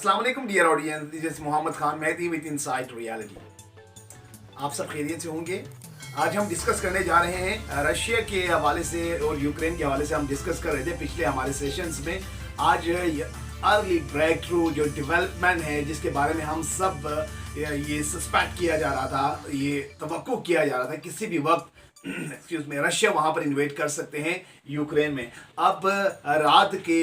अस्सलाम वालेकुम dear audience, this is Mohammad Khan Mehdi with inside reality. आप सब खैरियत से होंगे। आज हम डिस्कस करने जा रहे हैं रशिया के हवाले से और यूक्रेन के हवाले से। हम डिस्कस कर रहे थे पिछले हमारे सेशंस में। आज अर्ली ब्रेक थ्रू जो डेवलपमेंट है जिसके बारे में हम सब ये सस्पेक्ट किया जा रहा था, ये तवक्को किया जा रहा था किसी भी वक्त एक्सक्यूज में रशिया वहां पर इन्वेट कर सकते हैं यूक्रेन में। अब रात के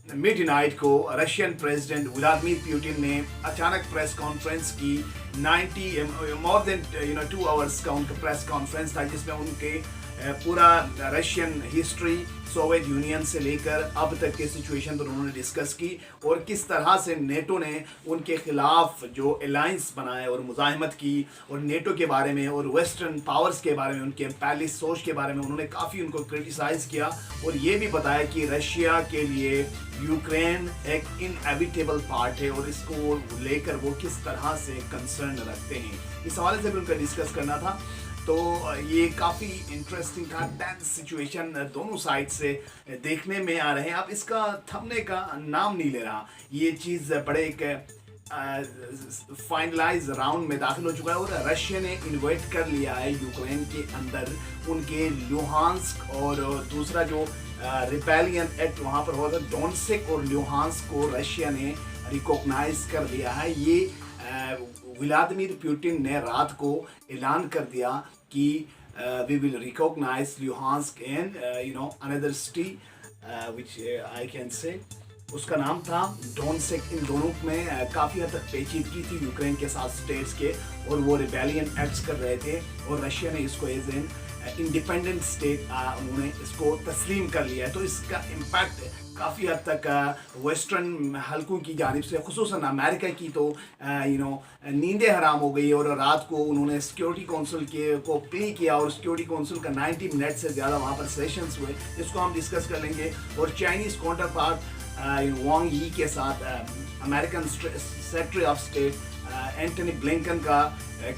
मिडनाइट को रशियन प्रेसिडेंट व्लादिमीर पुतिन ने अचानक प्रेस कॉन्फ्रेंस की। 90 मोर देन 2 आवर्स का उनका प्रेस कॉन्फ्रेंस था जिसमें उनके पूरा रशियन हिस्ट्री, सोवियत यूनियन से लेकर अब तक के सिचुएशन पर उन्होंने डिस्कस की और किस तरह से नेटो ने उनके खिलाफ जो अलायंस बनाया और मुजाहिमत की, और नेटो के बारे में और वेस्टर्न पावर्स के बारे में, उनके पैलिस सोच के बारे में उन्होंने काफ़ी उनको क्रिटिसाइज किया। और ये भी बताया कि रशिया के लिए यूक्रेन एक इनएविटेबल पार्ट है और इसको लेकर वो किस तरह से कंसर्न रखते हैं, इस हवाले से भी उनका डिस्कस करना था। तो ये काफ़ी इंटरेस्टिंग था। टेंस सिचुएशन दोनों साइड से देखने में आ रहे हैं। अब इसका थमने का नाम नहीं ले रहा। ये चीज़ बड़े एक फाइनलाइज राउंड में दाखिल हो चुका है और रशिया ने इन्वेट कर लिया है यूक्रेन के अंदर उनके लुहांस्क और दूसरा जो रिपेलियन एक्ट वहाँ पर हुआ था डोनेट्स्क और लुहांस्क को रशिया ने रिकॉग्नाइज कर लिया है। ये व्लादिमीर पुतिन ने रात को ऐलान कर दिया कि we will recognise Luhansk and another city which I can say, उसका नाम था डोनेट्स्क। इन दोनों में काफ़ी हद तक पेचीदगी थी यूक्रेन के साथ स्टेट्स के, और वो रिबेलियन एक्ट्स कर रहे थे और रशिया ने इसको एज एन इंडिपेंडेंट स्टेट उन्होंने इसको तस्लीम कर लिया है। तो इसका इम्पैक्ट काफ़ी हद तक वेस्टर्न हलकों की जानिब से, खुसूसन अमेरिका की तो नींदें हराम हो गई। और रात को उन्होंने सिक्योरिटी काउंसिल को प्ले किया और सिक्योरिटी काउंसिल का 90 मिनट से ज़्यादा वहाँ पर सेशंस हुए, इसको हम डिस्कस कर लेंगे। और चाइनीज़ काउंटर पार्ट वांग यी के साथ American secretary of state Antony Blinken का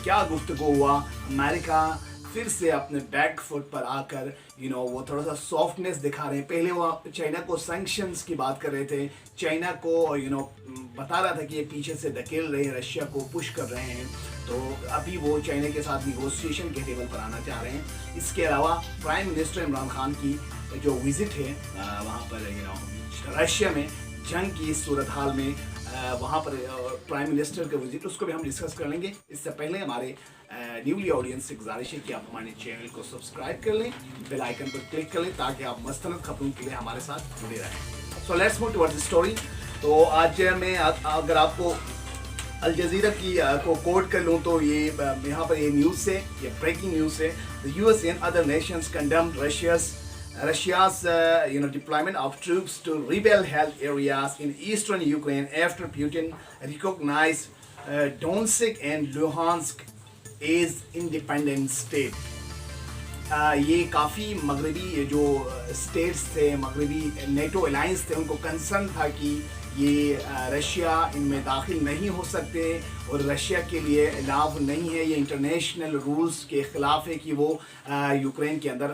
क्या गुफ्तगू हुआ। अमेरिका फिर से अपने बैक फुट पर आकर वो थोड़ा सा सॉफ्टनेस दिखा रहे हैं। पहले वो चाइना को सैंक्शंस की बात कर रहे थे, चाइना को बता रहा था कि ये पीछे से धकेल रहे हैं, रशिया को पुश कर रहे हैं। तो अभी वो चाइना के साथ निगोशिएशन के टेबल पर आना चाह रहे हैं। इसके अलावा प्राइम मिनिस्टर इमरान खान की जो विजिट है वहाँ पर रशिया में जंग की सूरत हाल में वहाँ पर प्राइम मिनिस्टर का विजिट, उसको भी हम डिस्कस कर लेंगे। इससे पहले हमारे न्यूली ऑडियंस से गुजारिश है कि आप हमारे चैनल को सब्सक्राइब कर लें, बेल आइकन पर क्लिक कर लें ताकि आप मस्तनद खबरों के लिए हमारे साथ जुड़े रहें। So let's move towards the story. तो आज मैं अगर आपको अल जज़ीरा की को कोट कर लूँ तो ये यहाँ पर ये न्यूज़ से, ये ब्रेकिंग न्यूज़ है। The US and other Nations condemned Russia's deployment of troops to rebel-held areas in eastern Ukraine after Putin recognized Donetsk and Luhansk as independent state. ये काफ़ी मगरबी जो स्टेट्स थे, मगरबी नेटो अलायंस थे, उनको कंसर्न था कि ये रशिया इनमें दाखिल नहीं हो सकते और रशिया के लिए लाभ नहीं है, ये इंटरनेशनल रूल्स के ख़िलाफ़ है कि वो यूक्रेन के अंदर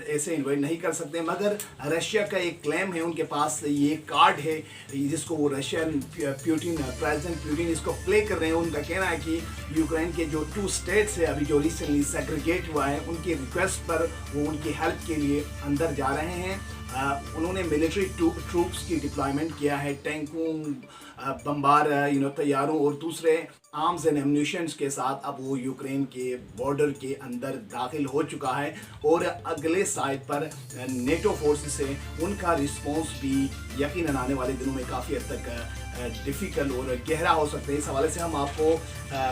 ऐसे इन्वेट नहीं कर सकते। मगर रशिया का एक क्लेम है, उनके पास ये कार्ड है जिसको वो रशियन प्रेसिडेंट पुतिन इसको प्ले कर रहे हैं। उनका कहना है कि यूक्रेन के जो 2 स्टेट्स है अभी जो रिसेंटली सेग्रीगेट हुआ है, उनकी रिक्वेस्ट पर वो उनकी हेल्प के लिए अंदर जा रहे हैं। उन्होंने मिलिट्री ट्रूप्स की डिप्लॉयमेंट किया है, टैंकों, बम्बार तैयारों और दूसरे आर्म्स एंड एम्यूनिशंस के साथ अब वो यूक्रेन के बॉर्डर के अंदर दाखिल हो चुका है। और अगले साइड पर नेटो फोर्सेस से उनका रिस्पॉन्स भी यकीनन आने वाले दिनों में काफ़ी हद तक डिफ़िकल्ट और गहरा हो सकता है। इस हवाले से हम आपको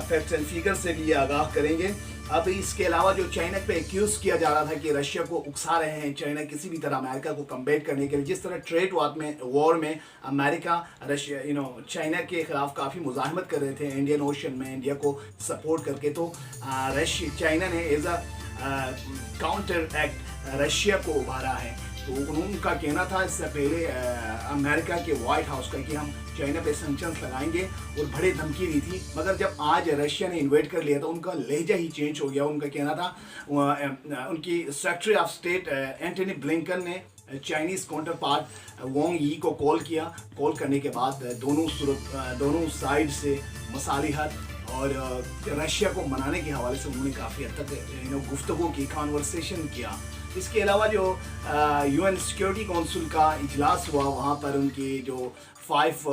फैक्ट्स एंड फिगर से भी आगाह करेंगे। अब इसके अलावा जो चाइना पे एक्यूज़ किया जा रहा था कि रशिया को उकसा रहे हैं चाइना किसी भी तरह अमेरिका को कम्बेट करने के लिए, जिस तरह ट्रेड वॉर में अमेरिका रशिया चाइना के खिलाफ काफ़ी मुजाहिमत कर रहे थे इंडियन ओशन में इंडिया को सपोर्ट करके, तो चाइना ने as a counter act Russia को उभारा है। तो उनका कहना था इससे पहले अमेरिका के वाइट हाउस का कि हम चाइना पे सैंक्शंस लगाएंगे और बड़े धमकी दी थी। मगर जब आज रशिया ने इन्वेट कर लिया तो उनका लहजा ही चेंज हो गया। उनका कहना था, उनकी secretary of state Antony Blinken ने चाइनीज़ काउंटर पार्ट वोंग यी को कॉल करने के बाद दोनों साइड से मसालिहत और रशिया को मनाने के हवाले से उन्होंने काफ़ी हद तक गुफ्तगू की, कॉन्वर्सेशन किया। इसके अलावा जो UN सिक्योरिटी काउंसिल का इजलास हुआ, वहाँ पर उनकी जो 5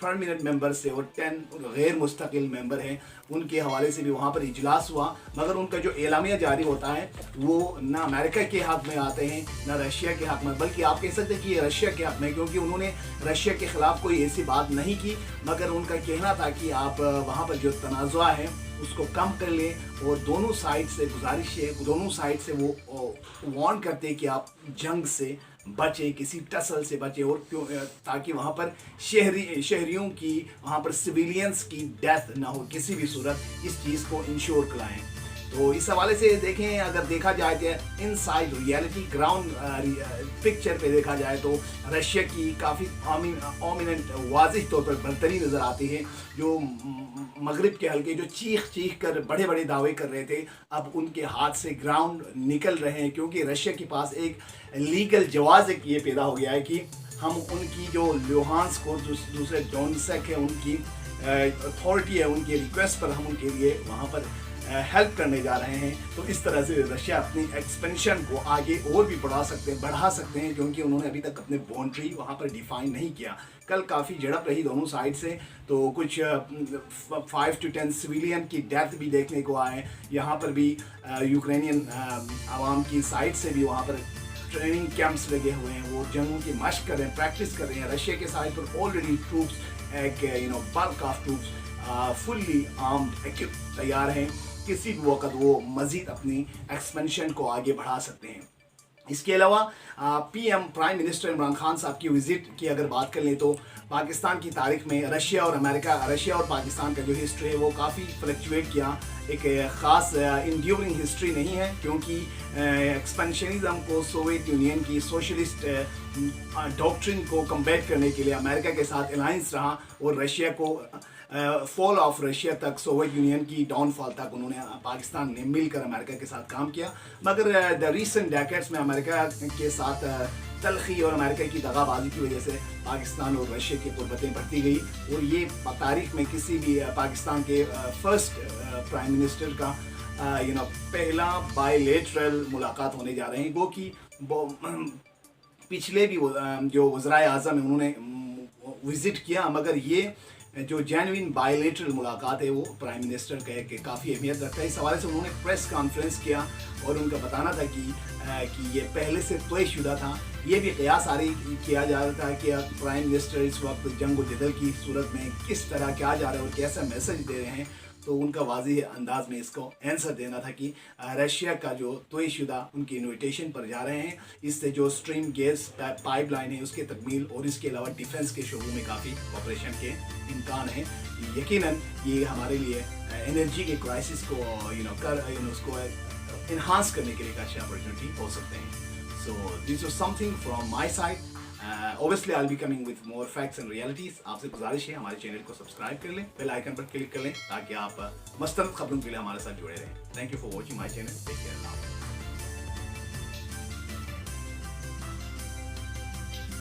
परमानेंट मेंबर्स थे और 10 गैर मुस्तकिल मेंबर हैं, उनके हवाले से भी वहाँ पर इजलास हुआ। मगर उनका जो एलामिया जारी होता है वो ना अमेरिका के हक़ में आते हैं ना रशिया के हक़ में, बल्कि आप कह सकते हैं कि ये रशिया के हक़ में, क्योंकि उन्होंने रशिया के ख़िलाफ़ कोई ऐसी बात नहीं की। मगर उनका कहना था कि आप वहाँ पर जो तनाज़ुआ है उसको कम कर लें, और दोनों साइड से गुजारिश है, दोनों साइड से वो वार्न करते हैं कि आप जंग से बचे, किसी टसल से बचे, और क्यों ताकि वहाँ पर शहरियों की, वहाँ पर सिविलियंस की डेथ ना हो किसी भी सूरत, इस चीज़ को इंश्योर कराएं। तो इस हवाले से देखें, अगर देखा जाए तो इनसाइड रियलिटी ग्राउंड पिक्चर पे देखा जाए तो रशिया की काफ़ी ऑमिनेंट वाज़िह तौर पर बरतरी नज़र आती है। जो मगरिब के हल्के जो चीख कर बड़े बड़े दावे कर रहे थे, अब उनके हाथ से ग्राउंड निकल रहे हैं, क्योंकि रशिया के पास एक लीगल जवाज़ एक ये पैदा हो गया है कि हम उनकी जो लुहांस्क को दूसरे डोनेट्स्क है, उनकी अथॉरिटी है, उनके रिक्वेस्ट पर हम उनके लिए वहाँ पर हेल्प करने जा रहे हैं। तो इस तरह से रशिया अपनी एक्सपेंशन को आगे और भी बढ़ा सकते हैं, क्योंकि उन्होंने अभी तक अपने बाउंड्री वहाँ पर डिफाइन नहीं किया। कल काफ़ी झड़प रही दोनों साइड से, तो कुछ 5 to 10 सिविलियन की डेथ भी देखने को आए। यहाँ पर भी यूक्रेनियन आवाम की साइड से भी वहाँ पर ट्रेनिंग कैंप्स लगे हुए हैं, वो जंगों की मशक कर रहे हैं, प्रैक्टिस कर रहे हैं। रशिया के साइड पर ऑलरेडी ट्रूप्स एक bulk of troops fully armed equipped तैयार हैं। किसी भी वक्त वो मज़ीद अपनी एक्सपेंशन को आगे बढ़ा सकते हैं। इसके अलावा प्राइम मिनिस्टर इमरान खान साहब की विज़िट की अगर बात कर लें तो पाकिस्तान की तारीख में रशिया और पाकिस्तान का जो हिस्ट्री है वो काफ़ी फ्लक्चुएट किया। एक ख़ास इंड्यूरिंग हिस्ट्री नहीं है, क्योंकि एक्सपेंशनिज्म को, सोवियत यूनियन की सोशलिस्ट डॉक्ट्रिन को कम्बैट करने के लिए अमेरिका के साथ अलायंस रहा, और रशिया को फॉल ऑफ रशिया तक, सोवियत यूनियन की डाउनफॉल तक उन्होंने पाकिस्तान ने मिलकर अमेरिका के साथ काम किया। मगर द रीसेंट डेकेड्स में अमेरिका के साथ तलखी और अमेरिका की दगाबाजी की वजह से पाकिस्तान और रशिया की कुर्बतें बढ़ती गई, और ये तारीख में किसी भी पाकिस्तान के फर्स्ट प्राइम मिनिस्टर का पहला बायलेटरल मुलाकात होने जा रहे हैं। वो कि पिछले भी जो वज़राए आज़म है उन्होंने विज़िट किया, मगर ये जो जेन्युइन बायलेटरल मुलाकात है वो प्राइम मिनिस्टर के काफ़ी अहमियत रखता है। इस हवाले से उन्होंने प्रेस कॉन्फ्रेंस किया और उनका बताना था कि ये पहले से तयशुदा था। ये भी क़यास आरी किया जा रहा था कि प्राइम मिनिस्टर इस वक्त जंग जदल की सूरत में किस तरह क्या जा रहे हैं और कैसा मैसेज दे रहे हैं। तो उनका वाज़ेह अंदाज में इसको आंसर देना था कि रशिया का जो तयशुदा उनकी इन्विटेशन पर जा रहे हैं, इससे जो स्ट्रीम गैस पाइपलाइन है उसके तकमील और इसके अलावा डिफेंस के शोबों में काफ़ी ऑपरेशन के इम्कान हैं। यकीनन ये हमारे लिए एनर्जी के क्राइसिस को उसको इन्हांस करने के लिए एक अच्छी अपॉर्चुनिटी हो सकते हैं। So this was something from my side. Obviously I'll be coming with more facts and realities। आपसे गुजारिश है हमारे चैनल को सब्सक्राइब कर लें, बेल आइकन पर क्लिक कर लें ताकि आप मस्तंद खबरों के लिए हमारे साथ जुड़े रहें। Thank you for watching my channel. Take care.